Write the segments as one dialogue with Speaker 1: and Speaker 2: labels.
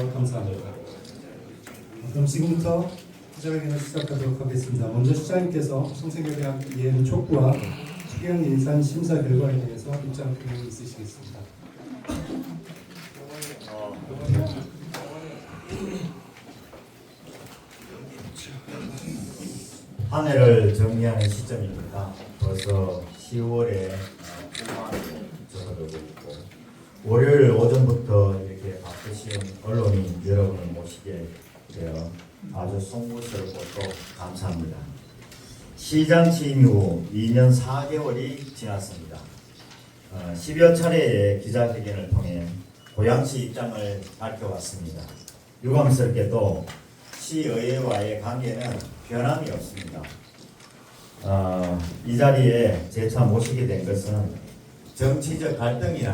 Speaker 1: 주셔서 감사합니다. 그럼 지금부터 기자회견을 시작하도록 하겠습니다. 먼저 시장님께서 성생회대학 이해는 촉구와 추경 예산 심사 결과에 대해서 입장 표명이 있으시겠습니다.
Speaker 2: 한 해를 정리하는 시점입니다. 벌써 10월에 후반으로 접어들고 있고 월요일 오전부터 이렇게 바쁘신 언론인 여러분을 모시게 되어 아주 송구스럽고 또 감사합니다. 시장 취임 후 2년 4개월이 지났습니다. 10여 차례의 기자회견을 통해 고양시 입장을 밝혀왔습니다. 유감스럽게도 시의회와의 관계는 변함이 없습니다. 이 자리에 재차 모시게 된 것은 정치적 갈등이나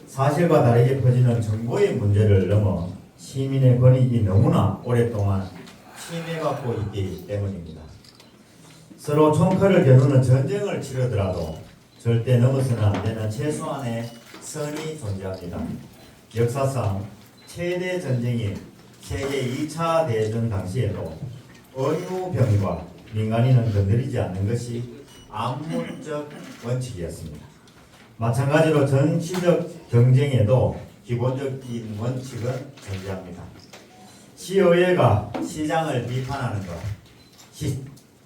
Speaker 2: 사실과 다르게 퍼지는 정보의 문제를 넘어 시민의 권익이 너무나 오랫동안 침해받고 있기 때문입니다. 서로 총칼을 겨누는 전쟁을 치르더라도 절대 넘어서는 안 되는 최소한의 선이 존재합니다. 역사상 최대 전쟁인 세계 2차 대전 당시에도 의무병과 민간인은 건드리지 않는 것이 암묵적 원칙이었습니다. 마찬가지로 정치적 경쟁에도 기본적인 원칙은 존재합니다. 시의회가 시장을 비판하는 것,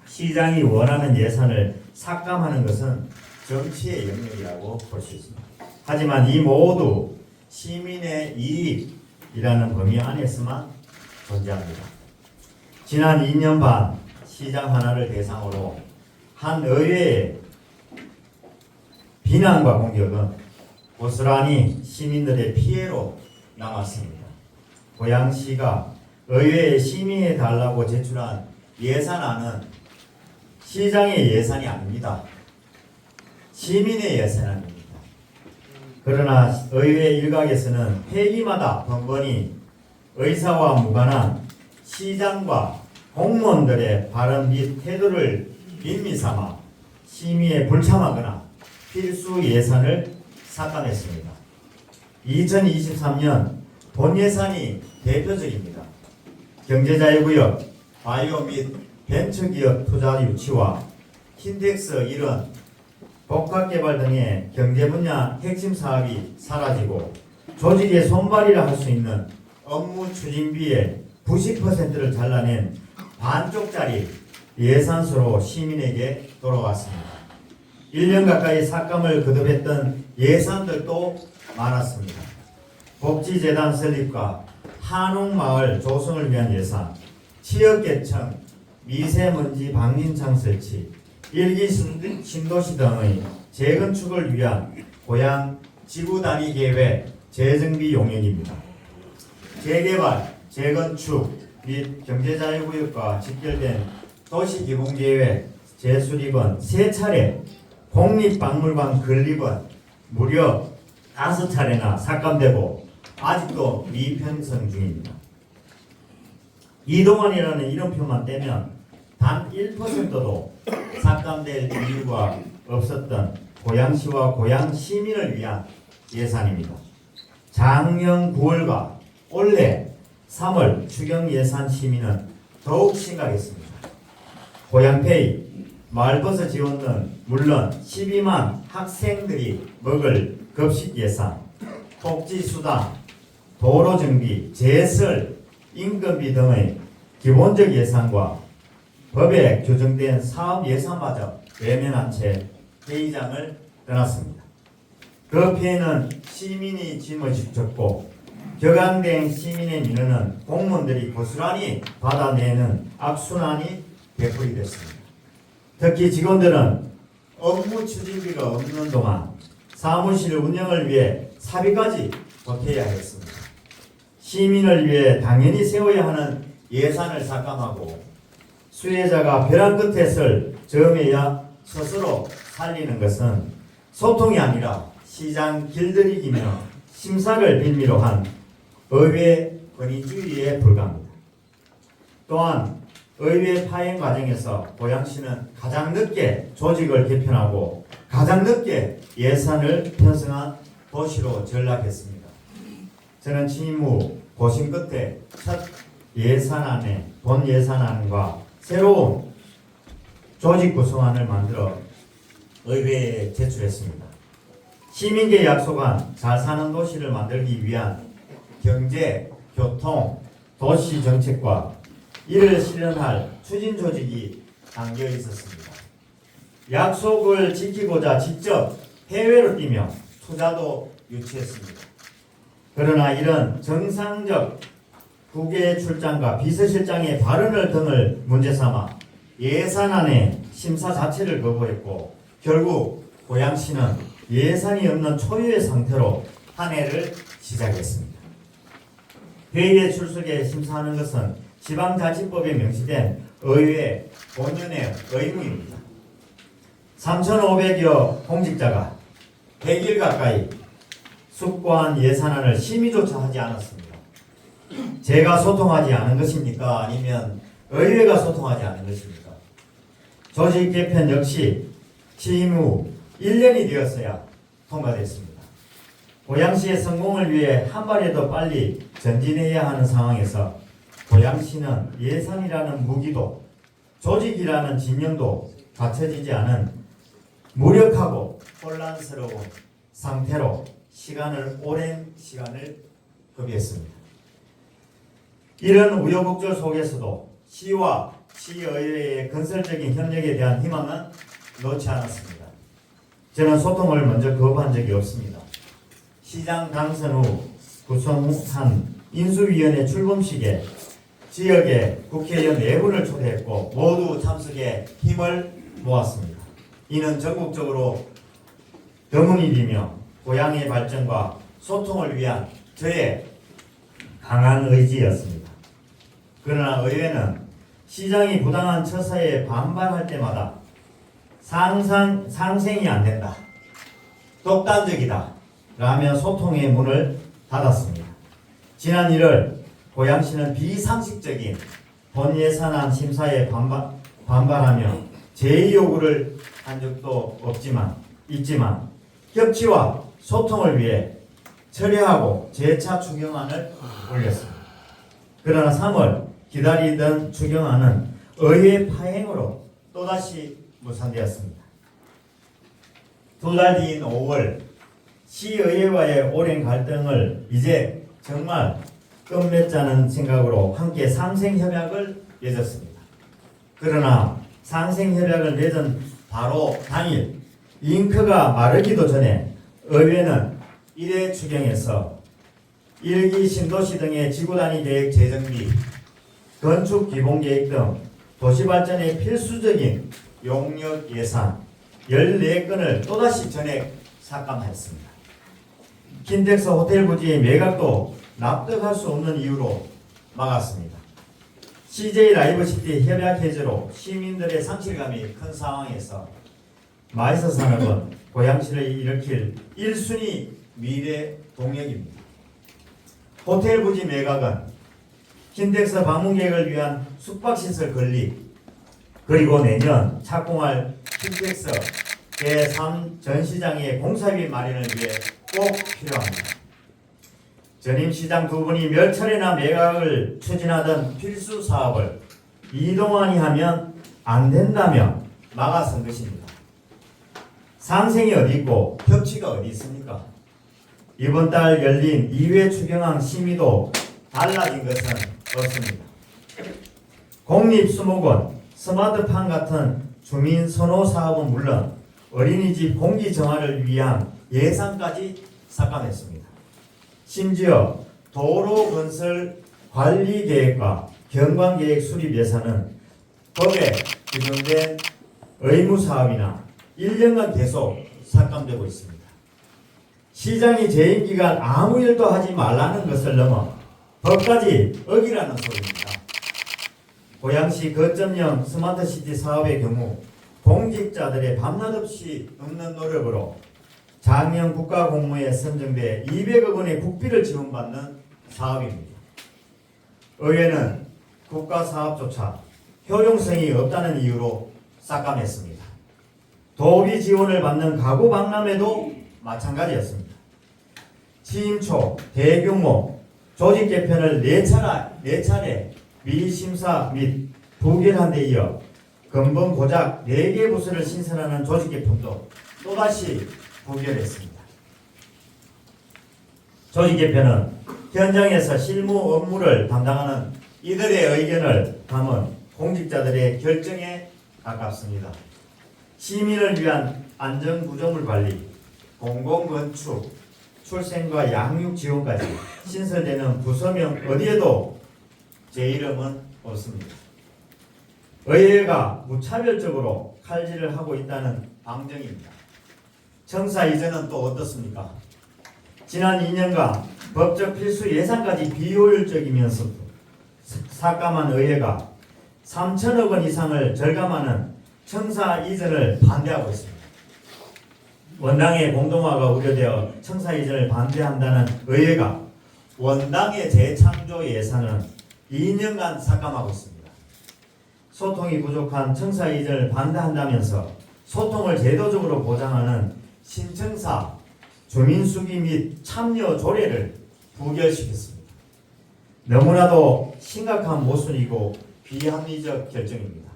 Speaker 2: 시장이 원하는 예산을 삭감하는 것은 정치의 영역이라고 볼 수 있습니다. 하지만 이 모두 시민의 이익이라는 범위 안에서만 존재합니다. 지난 2년 반 시장 하나를 대상으로 한 의회의 비난과 공격은 고스란히 시민들의 피해로 남았습니다. 고양시가 의회에 심의해 달라고 제출한 예산안은 시장의 예산이 아닙니다. 시민의 예산안입니다. 그러나 의회 일각에서는 회기마다 번번이 의사와 무관한 시장과 공무원들의 발언 및 태도를 빌미 삼아 심의에 불참하거나 필수 예산을 삭감했습니다. 2023년 본 예산이 대표적입니다. 경제자유구역, 바이오 및 벤처기업 투자 유치와 킨텍스 이런 복합개발 등의 경제 분야 핵심 사업이 사라지고 조직의 손발이라 할 수 있는 업무 추진비의 90%를 잘라낸 반쪽짜리 예산서로 시민에게 돌아왔습니다. 1년 가까이 삭감을 거듭했던 예산들도 많았습니다. 복지재단 설립과 한옥마을 조성을 위한 예산, 취역계층, 미세먼지 방진창 설치, 일기 신도시 등의 재건축을 위한 고양 지구단위 계획 재정비 용역입니다. 재개발, 재건축 및 경제자유구역과 직결된 도시기본계획 재수립은 3차례, 국립박물관 건립은 무려 5차례나 삭감되고 아직도 미편성 중입니다. 이동안이라는 이름표만 떼면 단 1%도 삭감될 이유가 없었던 고양시와 고양 시민을 위한 예산입니다. 작년 9월과 올해 3월 추경 예산 심의는 더욱 심각했습니다. 고양페이, 마을버스 지원은 물론 12만 학생들이 먹을 급식 예산, 복지수당, 도로정비, 제설, 인건비 등의 기본적 예산과 법에 규정된 사업 예산마저 외면한 채 회의장을 떠났습니다. 그 피해는 시민이 짊어졌고 격앙된 시민의 민원은 공무원들이 고스란히 받아내는 악순환이 되풀이됐습니다. 특히 직원들은 업무 추진비가 없는 동안 사무실 운영을 위해 사비까지 보태야 했습니다. 시민을 위해 당연히 세워야 하는 예산을 삭감하고 수혜자가 벼랑 끝에 설 점에야 스스로 살리는 것은 소통이 아니라 시장 길들이기며 심사를 빌미로 한 의회 권위주의에 불과합니다. 또한 의회 파행 과정에서 고양시는 가장 늦게 조직을 개편하고 가장 늦게 예산을 편성한 도시로 전락했습니다. 저는 취임 후 고심 끝에 첫 예산안에 본 예산안과 새로운 조직 구성안을 만들어 의회에 제출했습니다. 시민께 약속한 잘 사는 도시를 만들기 위한 경제, 교통, 도시 정책과 이를 실현할 추진 조직이 담겨 있었습니다. 약속을 지키고자 직접 해외로 뛰며 투자도 유치했습니다. 그러나 이런 정상적 국외 출장과 비서실장의 발언을 등을 문제 삼아 예산안의 심사 자체를 거부했고 결국 고양시는 예산이 없는 초유의 상태로 한 해를 시작했습니다. 회의에 출석해 심사하는 것은 지방자치법에 명시된 의회 본연의 의무입니다. 3,500여 공직자가 100일 가까이 숙고한 예산안을 심의조차 하지 않았습니다. 제가 소통하지 않은 것입니까? 아니면 의회가 소통하지 않은 것입니까? 조직 개편 역시 취임 후 1년이 되었어야 통과됐습니다. 고양시의 성공을 위해 한 발이라도 빨리 전진해야 하는 상황에서 고양시는 예산이라는 무기도 조직이라는 진영도 갖춰지지 않은 무력하고 혼란스러운 상태로 오랜 시간을 허비했습니다. 이런 우여곡절 속에서도 시와 시의회의 건설적인 협력에 대한 희망은 놓지 않았습니다. 저는 소통을 먼저 거부한 적이 없습니다. 시장 당선 후 구성한 인수위원회 출범식에 지역의 국회의원 4분을 초대했고 모두 참석해 힘을 모았습니다. 이는 전국적으로 드문일이며 고향의 발전과 소통을 위한 저의 강한 의지였습니다. 그러나 의회는 시장이 부당한 처사에 반발할 때마다 상생이 안 된다, 독단적이다 라며 소통의 문을 닫았습니다. 지난 1월 고양시는 비상식적인 본예산안 심사에 반발하며 제의 요구를 한 적도 있지만 협치와 소통을 위해 철회하고 재차 추경안을 올렸습니다. 그러나 3월 기다리던 추경안은 의회 파행으로 또다시 무산되었습니다. 2달 뒤인 5월 시의회와의 오랜 갈등을 이제 정말 끝맺자는 생각으로 함께 상생협약을 맺었습니다. 그러나 상생협약을 맺은 바로 당일 잉크가 마르기도 전에 의회는 1회 추경에서 1기 신도시 등의 지구단위 계획 재정비, 건축 기본계획 등 도시발전에 필수적인 용역 예산 14건을 또다시 전액 삭감했습니다. 킨텍스 호텔 부지의 매각도 납득할 수 없는 이유로 막았습니다. CJ 라이브시티 협약 해제로 시민들의 상실감이 큰 상황에서 마이서 산업은 고양시를 일으킬 1순위 미래 동력입니다. 호텔 부지 매각은 킨텍스 방문 계획을 위한 숙박시설 건립, 그리고 내년 착공할 킨텍스 제3 전시장의 공사비 마련을 위해 꼭 필요합니다. 전임 시장 두 분이 몇 차례나 매각을 추진하던 필수 사업을 이동환이 하면 안 된다며 막아선 것입니다. 상생이 어디 있고 협치가 어디 있습니까? 이번 달 열린 2회 추경안 심의도 달라진 것은 없습니다. 공립수목원, 스마트팜 같은 주민 선호 사업은 물론 어린이집 공기 정화를 위한 예산까지 삭감했습니다. 심지어 도로 건설 관리 계획과 경관 계획 수립 예산은 법에 규정된 의무 사업이나 1년간 계속 삭감되고 있습니다. 시장이 재임 기간 아무 일도 하지 말라는 것을 넘어 법까지 어기라는 소리입니다. 고양시 거점형 스마트시티 사업의 경우 공직자들의 밤낮 없이 없는 노력으로 작년 국가공모에 선정돼 200억 원의 국비를 지원받는 사업입니다. 의회는 국가사업조차 효용성이 없다는 이유로 삭감했습니다. 도비 지원을 받는 가구 박람회도 마찬가지였습니다. 취임 초 대규모 조직 개편을 4차례 미리 심사 및 부결한 데 이어 근본 고작 4개 부서를 신설하는 조직 개편도 또다시 부결했습니다. 조직 개편은 현장에서 실무 업무를 담당하는 이들의 의견을 담은 공직자들의 결정에 가깝습니다. 시민을 위한 안전구조물 관리, 공공건축, 출생과 양육 지원까지 신설되는 부서명 어디에도 제 이름은 없습니다. 의회가 무차별적으로 칼질을 하고 있다는 방증입니다. 청사 이전은 또 어떻습니까? 지난 2년간 법적 필수 예산까지 비효율적이면서도 삭감한 의회가 3천억 원 이상을 절감하는 청사 이전을 반대하고 있습니다. 원당의 공동화가 우려되어 청사 이전을 반대한다는 의회가 원당의 재창조 예산은 2년간 삭감하고 있습니다. 소통이 부족한 청사 이전을 반대한다면서 소통을 제도적으로 보장하는 신청사 주민수기 및 참여 조례를 부결시켰습니다. 너무나도 심각한 모순이고 비합리적 결정입니다.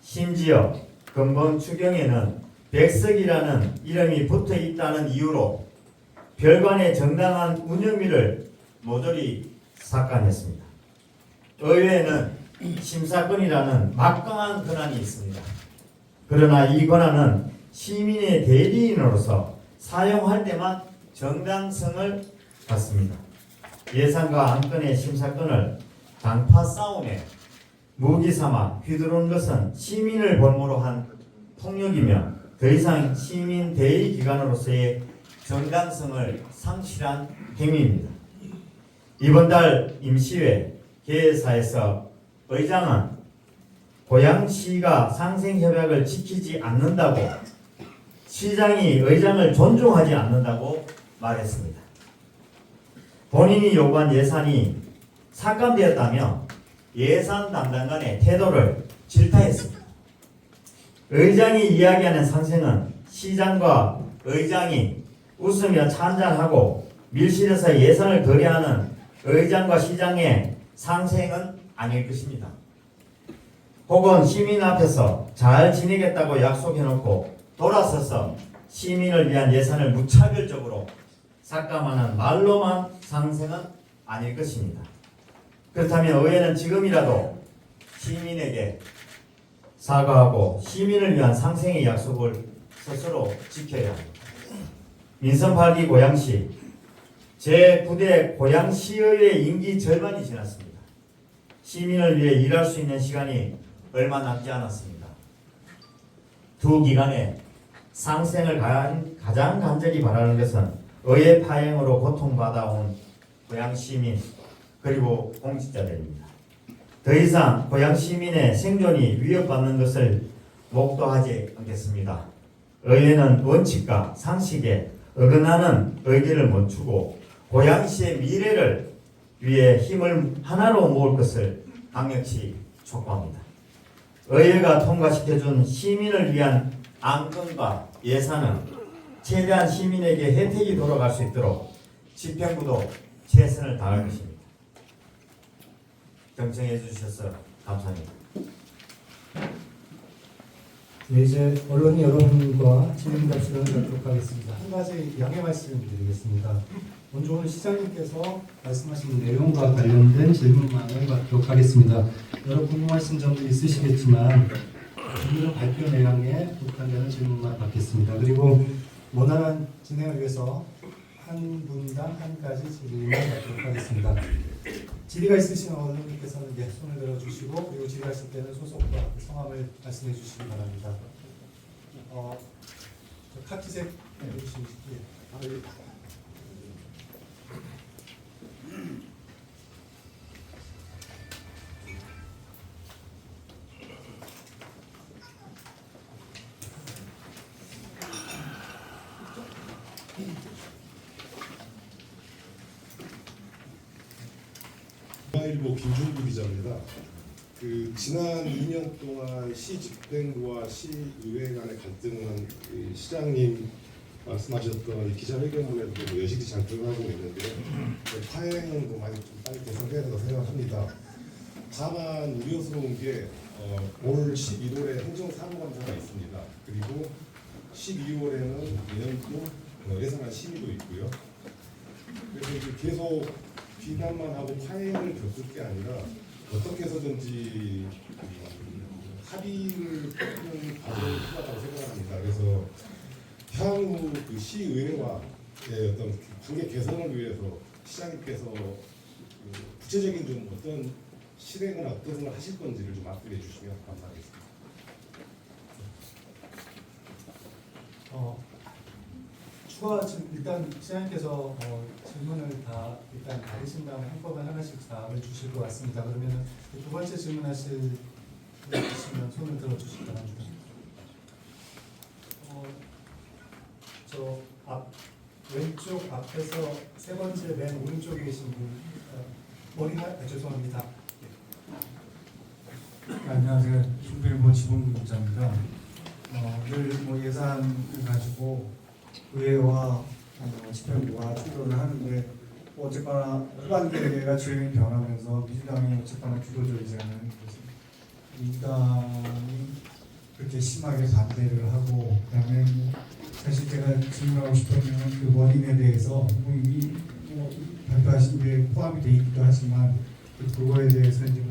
Speaker 2: 심지어 근본 추경에는 백석이라는 이름이 붙어 있다는 이유로 별관의 정당한 운영비를 모조리 삭감했습니다. 의회에는 심사권이라는 막강한 권한이 있습니다. 그러나 이 권한은 시민의 대리인으로서 사용할 때만 정당성을 갖습니다. 예산과 안건의 심사권을 당파 싸움에 무기 삼아 휘두른 것은 시민을 볼모로 한 폭력이며 더 이상 시민 대의 기관으로서의 정당성을 상실한 행위입니다. 이번 달 임시회 개회사에서 의장은 고양시가 상생협약을 지키지 않는다고, 시장이 의장을 존중하지 않는다고 말했습니다. 본인이 요구한 예산이 삭감되었다며 예산 담당관의 태도를 질타했습니다. 의장이 이야기하는 상생은 시장과 의장이 웃으며 찬장하고 밀실에서 예산을 거래하는 의장과 시장의 상생은 아닐 것입니다. 혹은 시민 앞에서 잘 지내겠다고 약속해놓고 돌아서서 시민을 위한 예산을 무차별적으로 삭감하는 말로만 상생은 아닐 것입니다. 그렇다면 의회는 지금이라도 시민에게 사과하고 시민을 위한 상생의 약속을 스스로 지켜야 합니다. 민선 8기 고양시 제9대 고양시의회 임기 절반이 지났습니다. 시민을 위해 일할 수 있는 시간이 얼마 남지 않았습니다. 두 기간에 상생을 가장 간절히 바라는 것은 의회 파행으로 고통받아온 고양시민 그리고 공직자들입니다. 더 이상 고양시민의 생존이 위협받는 것을 목도하지 않겠습니다. 의회는 원칙과 상식에 어긋나는 의견을 멈추고 고양시의 미래를 위해 힘을 하나로 모을 것을 강력히 촉구합니다. 의회가 통과시켜준 시민을 위한 안건과 예산은 최대한 시민에게 혜택이 돌아갈 수 있도록 집행부도 최선을 다할 것입니다. 경청해 주셔서 감사합니다.
Speaker 1: 네, 이제 언론이 여러분과 질의응답 시간을 갖도록 하겠습니다. 한 가지 양해 말씀을 드리겠습니다. 먼저 오늘 시장님께서 말씀하신 내용과 관련된 질문만을 받도록 하겠습니다. 여러 궁금하신 점도 있으시겠지만 오늘은 발표 내용에 국한되는 질문만 받겠습니다. 그리고 원활한 진행을 위해서 한 분당 한 가지 질의만 받도록 하겠습니다. 질의가 있으신 언론님께서는 손을 들어주시고 그리고 질의하실 때는 소속과 성함을 말씀해 주시기 바랍니다. 카키색 해주시면
Speaker 3: 일보 김준구 기자입니다. 지난 2년 동안 시 집행부와 시의회 간의 갈등은 시장님 말씀하셨던 이 기자회견문에도 뭐 여실히 잘 들어가고 있는데 파행은 뭐 많이 좀 빨리 개선해야 된다고 생각합니다. 다만 우려스러운 게 올 11월에 행정사무감사가 있습니다. 그리고 12월에는 내년도 예산안 심의도 있고요. 그래서 이제 계속 비난만 하고 파행을 겪을 게 아니라 어떻게 해서든지 합의를 하는 과정이 필요하다고 생각합니다. 그래서 향후 그 시의회와의 어떤 관계 개선을 위해서 시장님께서 그 구체적인 좀 어떤 실행을 어떤 걸 하실 건지를 좀 압축해 주시면 감사하겠습니다.
Speaker 1: 추가 일단 시장님께서 질문을 다 일단 받으신 다음에 한꺼번에 하나씩 답을 주실 것 같습니다. 그러면은 두 번째 질문하실 분이시면 손을 들어주시기 바랍니다. 저 왼쪽 앞에서 세 번째 맨 오른쪽에 계신 분 죄송합니다.
Speaker 4: 안녕하세요. 중부일보 지봉 기자입니다. 늘 뭐 예산을 가지고 의회와 집행부가 충돌을 하는데 어쨌거나 후반기가 주행이 변하면서 민주당이 어쨌거나 주도적이잖아요. 그래서 민주당이 그렇게 심하게 반대를 하고 그다음에 사실 제가 질문하고 싶은 그 원인에 대해서 이미 발표하신 게 포함이 되어 있기도 하지만 그거에 대해서 이제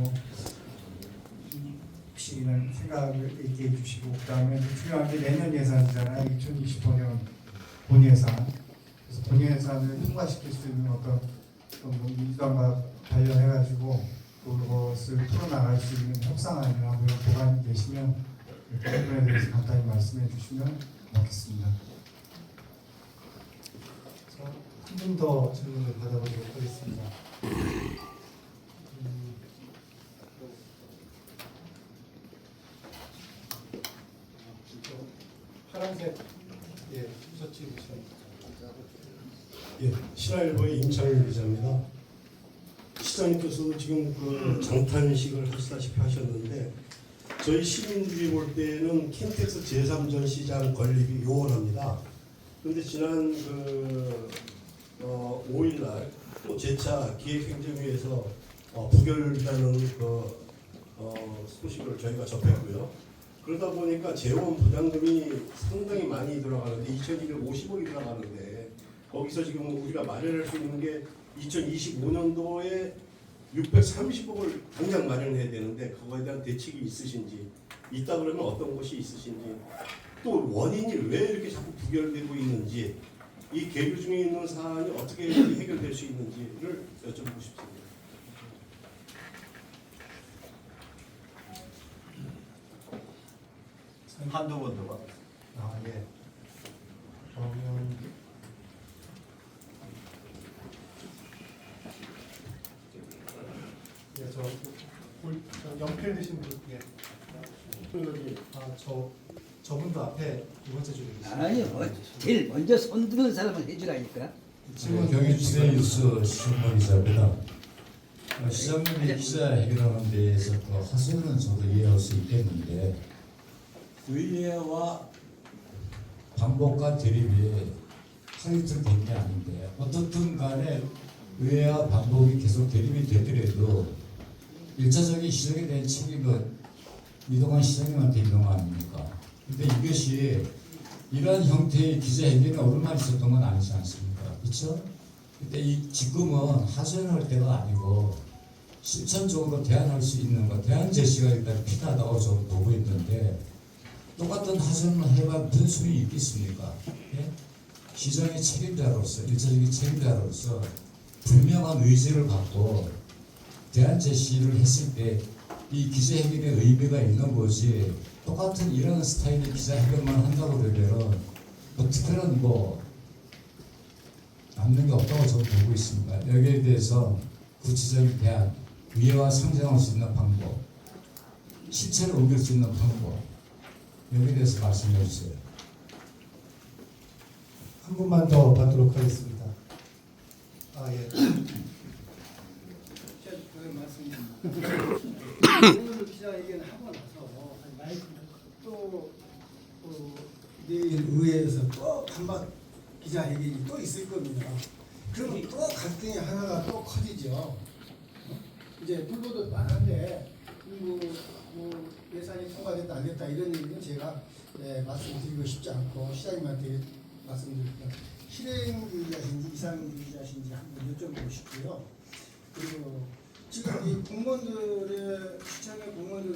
Speaker 4: 혹시 이런 생각을 얘기해 주시고 그다음에 중요한 게 내년 예산이잖아요. 2025년 본예산. 그래서 본예산을 통과시킬 수 있는 어떤 민주당과 관련해가지고 그것을 풀어나갈 수 있는 협상안이나 뭐 이런 보관이 계시면 그 부분에 대해서 간단히 말씀해 주시면 고맙겠습니다.
Speaker 1: 한 분 더 질문을 받아보도록 하겠습니다. 파란색 셔츠 입으신
Speaker 5: 신화일보의 임창일 기자입니다. 시장님께서도 지금 그 장탄식을 하시다시피 하셨는데 저희 시민들이 볼 때는 킨텍스 제3전 시장 건립이 요원합니다. 그런데 지난 5일날 또 재차 기획행정위에서 부결이라는 소식을 저희가 접했고요. 그러다 보니까 재원 부담금이 상당히 많이 들어가는데 2,250억이 들어가는데 거기서 지금 우리가 마련할 수 있는 게 2025년도에 630억을 당장 마련해야 되는데 그거에 대한 대책이 있으신지 있다 그러면 어떤 것이 있으신지 또 원인이 왜 이렇게 자꾸 부결되고 있는지 이 계류 중에 있는 사안이 어떻게 해결될 수 있는지를 여쭤보고 싶습니다.
Speaker 2: 한두 번 더 봐.
Speaker 1: 예. 그러면 연필 드신 분 저분도 앞에 두 번째 줄에 계시죠.
Speaker 6: 아니요, 제일 먼저 손 드는 사람을 해주라니까.
Speaker 1: 질문
Speaker 7: 경기지대 뉴스 신문 기자입니다. 시장님이 기자회견하는 데에서 그 하소연은 저도 이해할 수 있겠는데 의회와 반복과 대립이 하루 이틀 된 게 아닌데 어떻든 간에 의회와 반복이 계속 대립이 되더라도 일차적인 시정에 대한 책임은 이동환 시장님한테 있는 거 아닙니까? 근데 이것이 이러한 형태의 기자회견이 오랜만에 있었던 건 아니지 않습니까? 그렇죠? 근데 이 지금은 하소연할 때가 아니고 실천적으로 대안할 수 있는 거, 대안 제시가 일단 필요하다고 저는 보고 있는데 똑같은 하소연을 해봐 무슨 소용이 있겠습니까? 예? 시정의 책임자로서, 일차적인 책임자로서 분명한 의지를 갖고 대안 제시를 했을 때 이 기자회견의 의미가 있는 거지 똑같은 이런 스타일의 기자회견만 한다고 그러면 특별한 남는 게 없다고 저는 보고 있습니다. 여기에 대해서 구체적인 대안, 의회와 상정할 수 있는 방법, 실체를 옮길 수 있는 방법 여기에 대해서 말씀해 주세요.
Speaker 1: 한 분만 더 받도록 하겠습니다. 예.
Speaker 8: 오늘 기자회견 하고 나서 마이크 또 내일 의회에서 꼭 한번 기자회견이 또 있을 겁니다. 그러면 또 갈등이 하나가 또 커지죠. 이제 불보듯 뻔한데 예산이 통과됐다 안 됐다 이런 얘기는 제가 말씀드리고 싶지 않고 시장님한테 말씀드릴게요. 실행주의자신지 이상주의자신지 한번 여쭤보고 싶고요. 그리고 지금 이 공무원들의 시청의 공무원들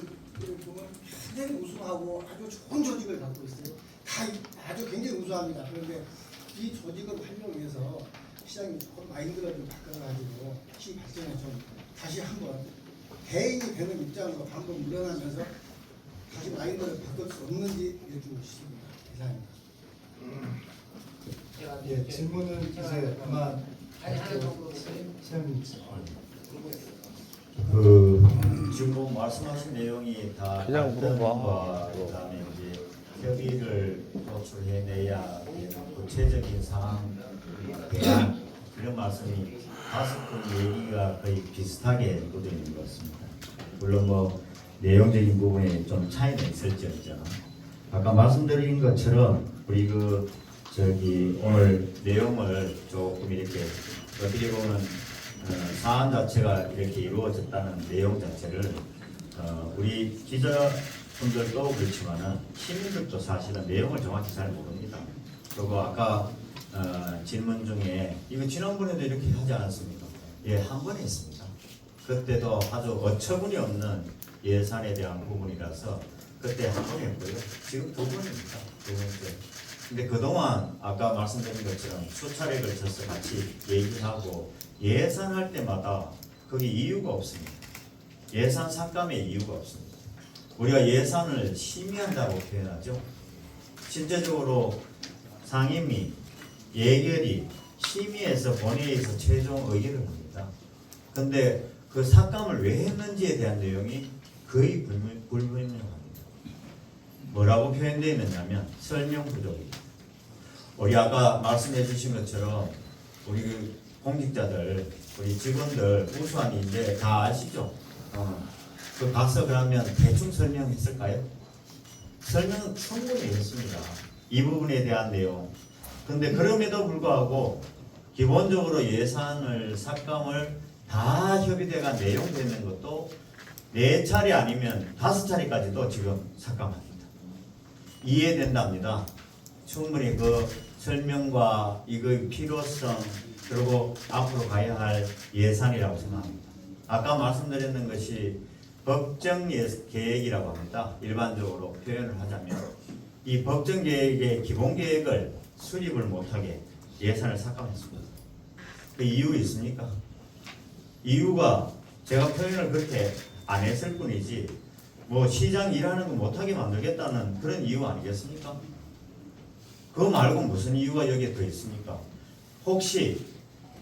Speaker 8: 보면 굉장히 우수하고 아주 좋은 조직을 갖고 있어요. 다 아주 굉장히 우수합니다. 그런데 이 조직을 활용해서 시장님 조금 마인드를 좀 바꿔가지고 시 발전에 좀 다시 한번 대인이 되는 입장으로 한번 물러나면서 다시 마인드를 바꿀 수 없는지 여쭈고 싶습니다. 이상입니다.
Speaker 1: 예, 질문은 이제 아마 시장님
Speaker 2: 지금 뭐 말씀하신 내용이 다 갈등과 그다음에 이제 협의를 도출해내야 되는 구체적인 상황 대안 이런 말씀이 5분 얘기가 거의 비슷하게 묻어 있는 것 같습니다. 물론 뭐 내용적인 부분에 좀 차이는 있을지언정 아까 말씀드린 것처럼 우리 오늘 내용을 조금 이렇게 어떻게 보면 사안 자체가 이렇게 이루어졌다는 내용 자체를 우리 기자분들도 그렇지만은 시민들도 사실은 내용을 정확히 잘 모릅니다. 그리고 아까 질문 중에 이거 지난번에도 이렇게 하지 않았습니까? 예, 한 번 했습니다. 그때도 아주 어처구니 없는 예산에 대한 부분이라서 그때 한 번 했고요. 지금 2번입니다. 2번째. 근데 그동안 아까 말씀드린 것처럼 수차례 걸쳐서 같이 얘기하고 예산할 때마다 거기 이유가 없습니다. 예산 삭감의 이유가 없습니다. 우리가 예산을 심의한다고 표현하죠. 실제적으로 상임위, 예결위, 심의해서 본회의에서 최종 의결을 합니다. 근데 그 삭감을 왜 했는지에 대한 내용이 거의 불분명합니다. 뭐라고 표현되어 있느냐면 설명 부족입니다. 우리 아까 말씀해 주신 것처럼 우리 공직자들, 우리 직원들 우수한 인재 다 아시죠? 그 가서 그러면 대충 설명했을까요? 설명은 충분히 했습니다. 이 부분에 대한 내용. 근데 그럼에도 불구하고 기본적으로 예산을 삭감을 다 협의돼가 내용되는 것도 4차례 아니면 5차례까지도 지금 삭감합니다. 이해된답니다. 충분히 그 설명과 이거의 필요성 그리고 앞으로 가야 할 예산이라고 생각합니다. 아까 말씀드렸는 것이 법정 계획이라고 합니다. 일반적으로 표현을 하자면 이 법정 계획의 기본 계획을 수립을 못하게 예산을 삭감했습니다. 그 이유 있습니까? 이유가 제가 표현을 그렇게 안 했을 뿐이지 뭐 시장 일하는 거 못하게 만들겠다는 그런 이유 아니겠습니까? 그거 말고 무슨 이유가 여기에 더 있습니까? 혹시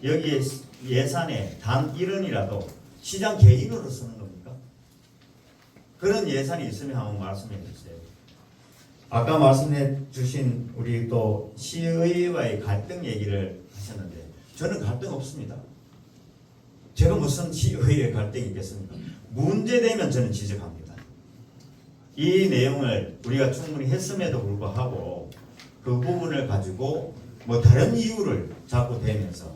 Speaker 2: 여기에 예산에 단 1원이라도 시장 개인으로 쓰는 겁니까? 그런 예산이 있으면 한번 말씀해 주세요. 아까 말씀해 주신 우리 또 시의회와의 갈등 얘기를 하셨는데 저는 갈등 없습니다. 제가 무슨 시의회 갈등이 있겠습니까? 문제되면 저는 지적합니다. 이 내용을 우리가 충분히 했음에도 불구하고 그 부분을 가지고 뭐 다른 이유를 자꾸 대면서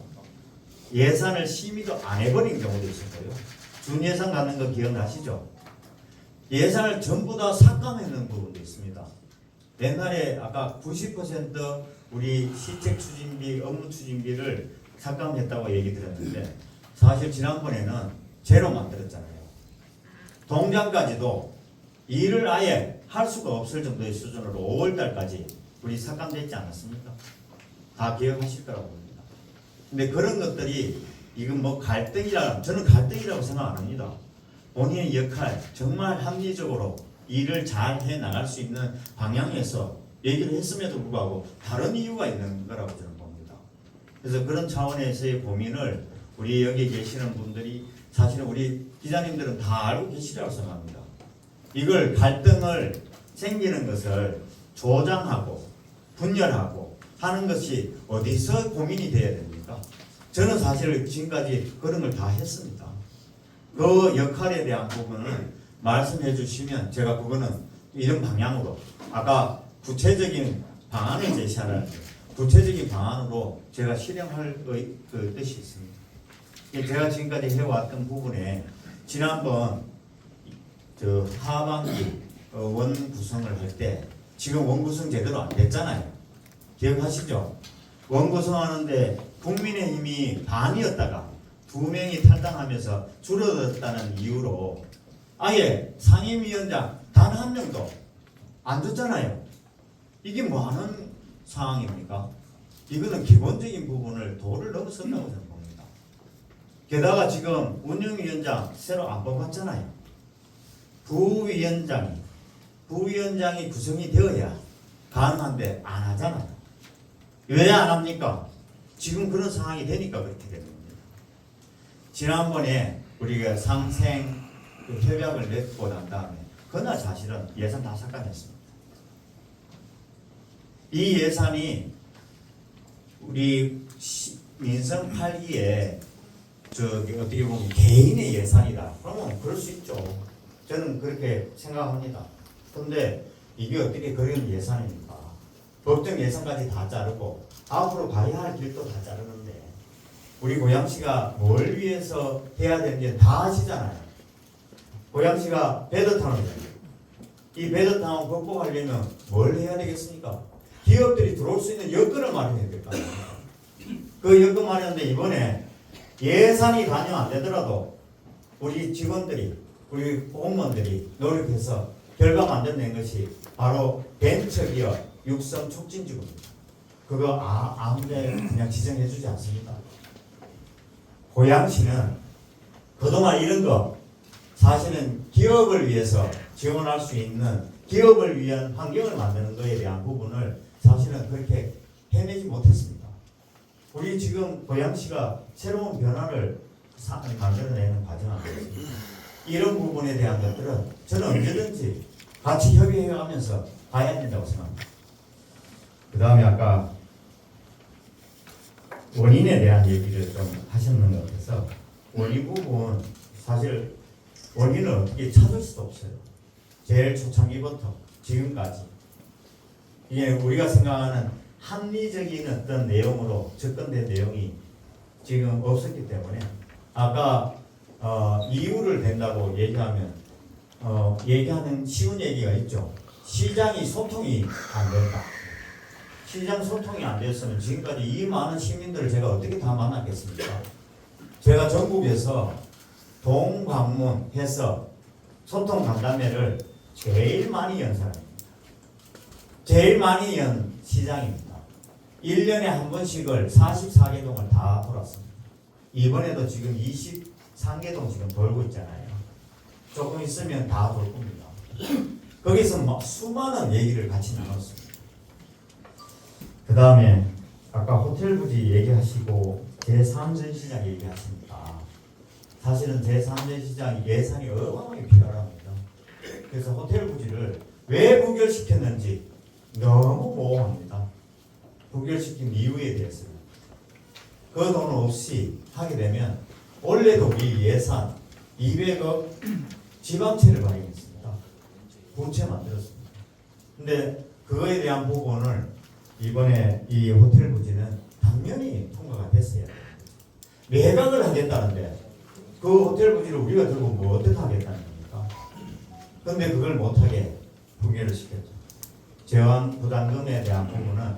Speaker 2: 예산을 심의도 안 해버린 경우도 있었고요. 준예산 가는 거 기억나시죠? 예산을 전부 다 삭감했는 부분도 있습니다. 옛날에 아까 90% 우리 시책 추진비, 업무 추진비를 삭감했다고 얘기 드렸는데 사실 지난번에는 제로 만들었잖아요. 동장까지도 일을 아예 할 수가 없을 정도의 수준으로 5월달까지 우리 삭감됐지 않았습니까? 다 기억하실 거라고 봅니다. 근데 그런 것들이 이건 뭐 갈등이라 저는 갈등이라고 생각 안 합니다. 본인의 역할 정말 합리적으로 일을 잘 해 나갈 수 있는 방향에서 얘기를 했음에도 불구하고 다른 이유가 있는 거라고 저는 봅니다. 그래서 그런 차원에서의 고민을 우리 여기 계시는 분들이 사실은 우리 기자님들은 다 알고 계시라고 생각합니다. 이걸 갈등을 생기는 것을 조장하고 분열하고 하는 것이 어디서 고민이 돼야 됩니까? 저는 사실 지금까지 그런 걸 다 했습니다. 그 역할에 대한 부분을 말씀해 주시면 제가 그거는 이런 방향으로 아까 구체적인 방안을 제시하라는 구체적인 방안으로 제가 실행할 그 뜻이 있습니다. 제가 지금까지 해왔던 부분에 지난번 저 하반기 원 구성을 할 때 지금 원 구성 제대로 안 됐잖아요. 기억하시죠? 원 구성하는데 국민의힘이 반이었다가 2명이 탈당하면서 줄어들었다는 이유로 아예 상임위원장 단 한 명도 안 줬잖아요. 이게 뭐 하는 상황입니까? 이거는 기본적인 부분을 도를 넘어선다고 저는 봅니다. 게다가 지금 운영위원장 새로 안 뽑았잖아요. 부위원장이 구성이 되어야 가능한데 안 하잖아요. 왜 안 합니까? 지금 그런 상황이 되니까 그렇게 되는 겁니다. 지난번에 우리가 상생 그 협약을 맺고 난 다음에 그날 사실은 예산 다 삭감했습니다. 이 예산이 우리 민생 8기에 저기 어떻게 보면 개인의 예산이다. 그러면 그럴 수 있죠. 저는 그렇게 생각합니다. 그런데 이게 어떻게 그런 예산입니까? 법정 예산까지 다 자르고 앞으로 가야 할 길도 다 자르는데 우리 고양시가 뭘 위해서 해야 되는지 다 아시잖아요. 고양시가 베더타운이잖아요. 이 베더타운 극복하려면 뭘 해야 되겠습니까? 기업들이 들어올 수 있는 여건을 마련해야 될 거 아닙니까? 그 여건 마련인데 이번에 예산이 반영 안 되더라도 우리 직원들이 우리 공무원들이 노력해서 결과 만들어낸 것이 바로 벤처기업 육성 촉진지구입니다. 그거 아무데 그냥 지정해주지 않습니다. 고양시는 그동안 이런 거 사실은 기업을 위해서 지원할 수 있는 기업을 위한 환경을 만드는 것에 대한 부분을 사실은 그렇게 해내지 못했습니다. 우리 지금 고양시가 새로운 변화를 만들어내는 과정 아니겠습니까? 이런 부분에 대한 것들은 저는 언제든지 같이 협의해가면서 가야 된다고 생각합니다. 그 다음에 아까 원인에 대한 얘기를 좀 하셨는 것 같아서 원인 부분 사실 원인을 어떻게 찾을 수도 없어요. 제일 초창기부터 지금까지 이게 우리가 생각하는 합리적인 어떤 내용으로 접근된 내용이 지금 없었기 때문에 아까 이유를 댄다고 얘기하면 얘기하는 쉬운 얘기가 있죠. 시장이 소통이 안 된다. 시장 소통이 안 됐으면 지금까지 이 많은 시민들을 제가 어떻게 다 만났겠습니까? 제가 전국에서 동방문해서 소통 간담회를 제일 많이 연 사람입니다. 제일 많이 연 시장입니다. 1년에 한 번씩을 44개 동을 다 돌았습니다. 이번에도 지금 23개 동 지금 돌고 있잖아요. 조금 있으면 다 돌 겁니다. 거기서 막 수많은 얘기를 같이 나눴습니다. 그 다음에 아까 호텔 부지 얘기하시고 제3전시장 얘기하십니다. 사실은 제3전시장 예산이 어마어마하게 필요합니다. 그래서 호텔 부지를 왜 부결시켰는지 너무 모호합니다. 부결시킨 이유에 대해서는 그 돈 없이 하게 되면 원래도 우리 예산 200억 지방채를 발행했습니다. 부채 만들었습니다. 근데 그거에 대한 부분을 이번에 이 호텔 부지는 당연히 통과가 됐어야 돼요. 매각을 하겠다는데 그 호텔 부지를 우리가 들고 뭐 어떻게 하겠다는 겁니까? 근데 그걸 못하게 부결을 시켰죠. 재원 부담금에 대한 부분은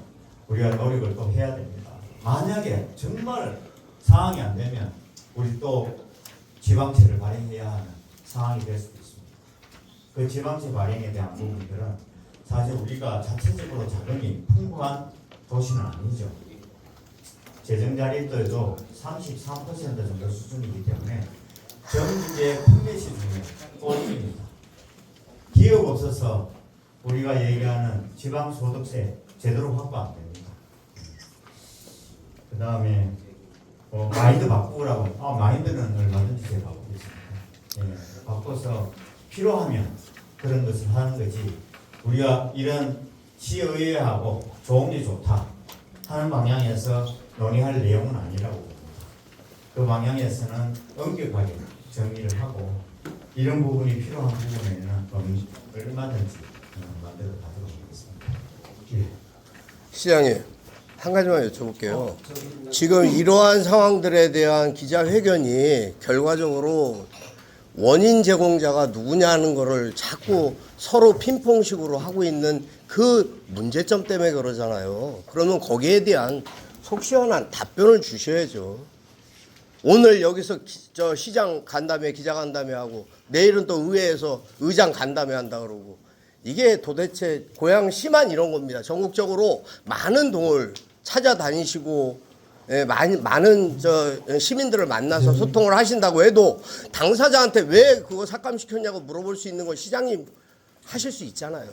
Speaker 2: 우리가 노력을 또 해야 됩니다. 만약에 정말 상황이 안 되면 우리 또 지방채를 발행해야 하는 상황이 될 수도 있습니다. 그 지방채 발행에 대한 부분들은 사실 우리가 자체적으로 자금이 풍부한 도시는 아니죠. 재정자립도에도 33% 정도 수준이기 때문에 전국의 큰 도시 중에 꼴찌입니다. 기업 없어서 우리가 얘기하는 지방소득세 제대로 확보 안 됩니다. 그 다음에 마인드 바꾸라고 마인드는 얼마든지 제가 바꾸겠습니다. 예, 바꿔서 필요하면 그런 것을 하는 거지 우리가 이런 시의회하고 좋은 게 좋다 하는 방향에서 논의할 내용은 아니라고 봅니다. 그 방향에서는 엄격하게 정리를 하고 이런 부분이 필요한 부분에는 얼마든지 만들어 가도록 하겠습니다. 예.
Speaker 9: 시장님,
Speaker 5: 한 가지만 여쭤볼게요. 지금 이러한 상황들에 대한 기자회견이 결과적으로 원인 제공자가 누구냐는 거를 자꾸 서로 핑퐁식으로 하고 있는 그 문제점 때문에 그러잖아요. 그러면 거기에 대한 속 시원한 답변을 주셔야죠. 오늘 여기서 저 시장 간담회, 기자 간담회 하고 내일은 또 의회에서 의장 간담회 한다 그러고 이게 도대체 고양시만 이런 겁니다. 전국적으로 많은 동을 찾아다니시고 많은 시민들을 만나서 소통을 하신다고 해도 당사자한테 왜 그거 삭감시켰냐고 물어볼 수 있는 건 시장님 하실 수 있잖아요.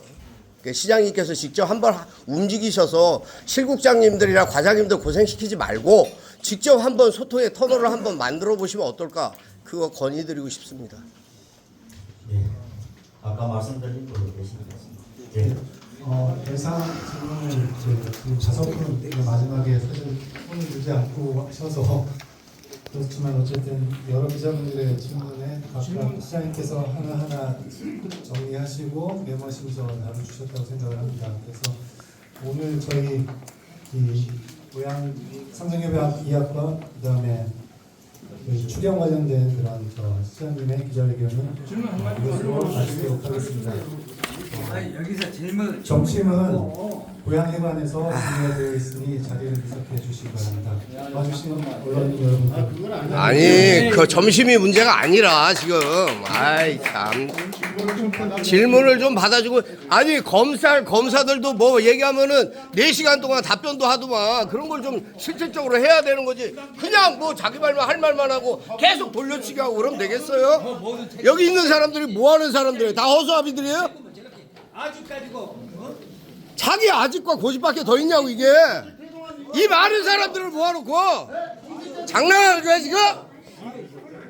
Speaker 5: 그러니까 시장님께서 직접 한번 움직이셔서 실국장님들이나 과장님들 고생시키지 말고 직접 한번 소통의 터널을 한번 만들어 보시면 어떨까? 그거 건의드리고 싶습니다.
Speaker 2: 예. 아까 말씀드린 걸로 계십니다. 예.
Speaker 1: 대상 질문을 지금 5분 마지막에 사실 손을 들지 않고 하셔서 그렇지만 어쨌든 여러 기자분들의 질문에 각각 시장님께서 하나하나 정리하시고 메모하시면서 나눠주셨다고 생각을 합니다. 그래서 오늘 저희 이 고양 삼성협약 2학과 그다음에 추경 관련된 그런 시장님의 기자회견은 이것으로 마치도록 하겠습니다.
Speaker 6: 여기서 질문
Speaker 1: 점심은 고양회관에서 준비되어 있으니 자리를 비석해 주시기 바랍니다. 와주신 언론인 여러분들.
Speaker 5: 아니 그 점심이 문제가 아니라 지금 아이 참 질문을 좀 받아주고 아니 검사들도 뭐 얘기하면은 4시간 동안 답변도 하더만 그런 걸 좀 실질적으로 해야 되는 거지 그냥 뭐 자기 말만 할 말만 하고 계속 돌려치기 하고 그러면 되겠어요? 여기 있는 사람들이 뭐 하는 사람들이에요? 다 허수아비들이에요?
Speaker 6: 아직까지고
Speaker 5: 자기 아직과 고집밖에 더 있냐고 이게 이 많은 사람들을 모아놓고 장난하는 거야 지금?